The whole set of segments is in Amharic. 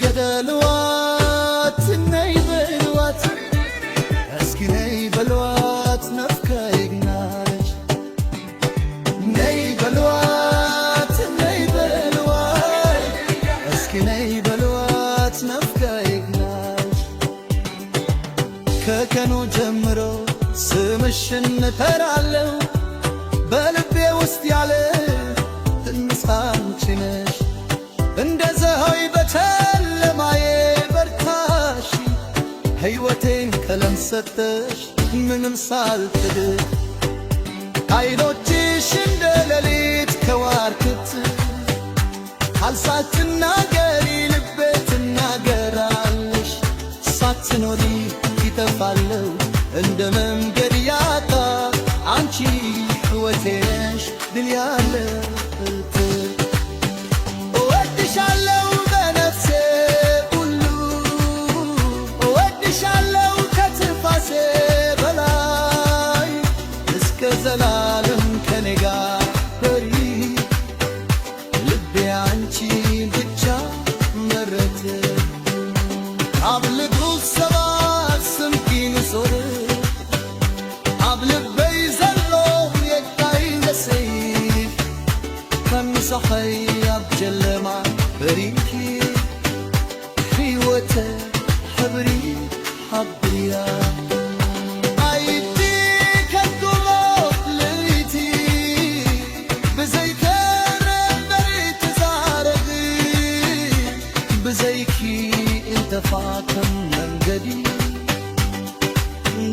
ገደልዋት ነይ በልዋት እስኪ ነይ በልዋት ናፍቃኛለች ነይ በልዋት ነይ በልዋት እስኪ ነይ በልዋት ናፍቃኛለች ከቀኑ ጀምሮ ስምሽን እጠራለሁ በልቤ ውስጥ ያለ ትንሽ አንቺ ነሽ እንደ ፀሐይ በጨለማዬ በርታሽ ሕይወቴን ቀለም ሰጠሽ ምንም ሳልጥል ዓይኖችሽ እንደ ሌሊት ከዋክብት ሳትናገሪ ልቤ ትናገራለሽ ሳትኖሪ ይጠፋለሁ እንደ መንገድ ያጣ አንቺ ሕይወቴ ነሽ ድል ያለበት እወድሻለሁ በነፍሴ ሁሉ እወድሻለሁ ከትንፋሴ በላይ እስከ ዘላለም ከኔ ጋር በሪ ልቤ አንቺን ብቻ መረተ አብልጉ ሰባት ስምኪን ሶር አብልበይ ዘሎ የቃይ ነሰይፍ ከምሰኸይ ኣብ ጨለማ በሪኪ ሕይወተ ሕብሪ ሓብያ ኣይቲ ከንቱሎ ልይቲ ብዘይተረበሪ ትዛረግ ብዘይኪ እንተፋተም መንገዲ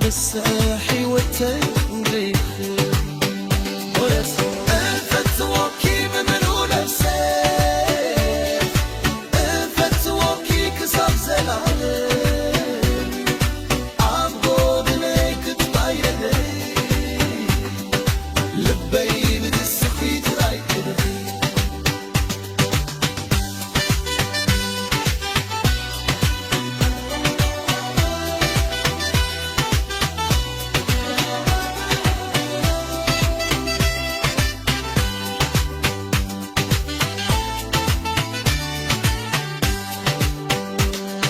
ደስ ሕይወተይ እንረይኽብ ወረስ እንፈትዎኪ ብምሉ ነፍሴ እንፈትዎኪ ክሳብ ዘላለም ኣብ ጎድነይ ክትባየለይ ልበይ ብትስኺ ትራይ ክድኺ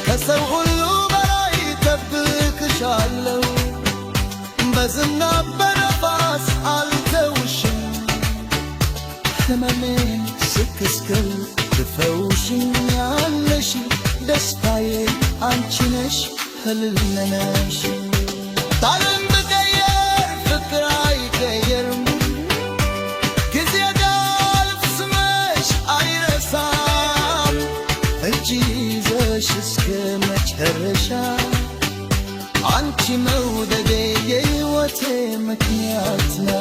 ከሰው ሁሉ በላይ እጠብቅሻለሁ በዝናብ በነፋስ አልተውሽም ሕመሜን ስክስክል ትፈውሽኛለሽ ደስታዬ አንቺ ነሽ ህልሜ ነሽ ታለም ብቀየር ፍቅር አይቀየርም ጊዜ ቢያልፍ ስምሽ አይረሳም እጅ ይዘሽ እስከ መጨረሻ አንቺ መውደዴ የሕይወቴ ምክንያት ነው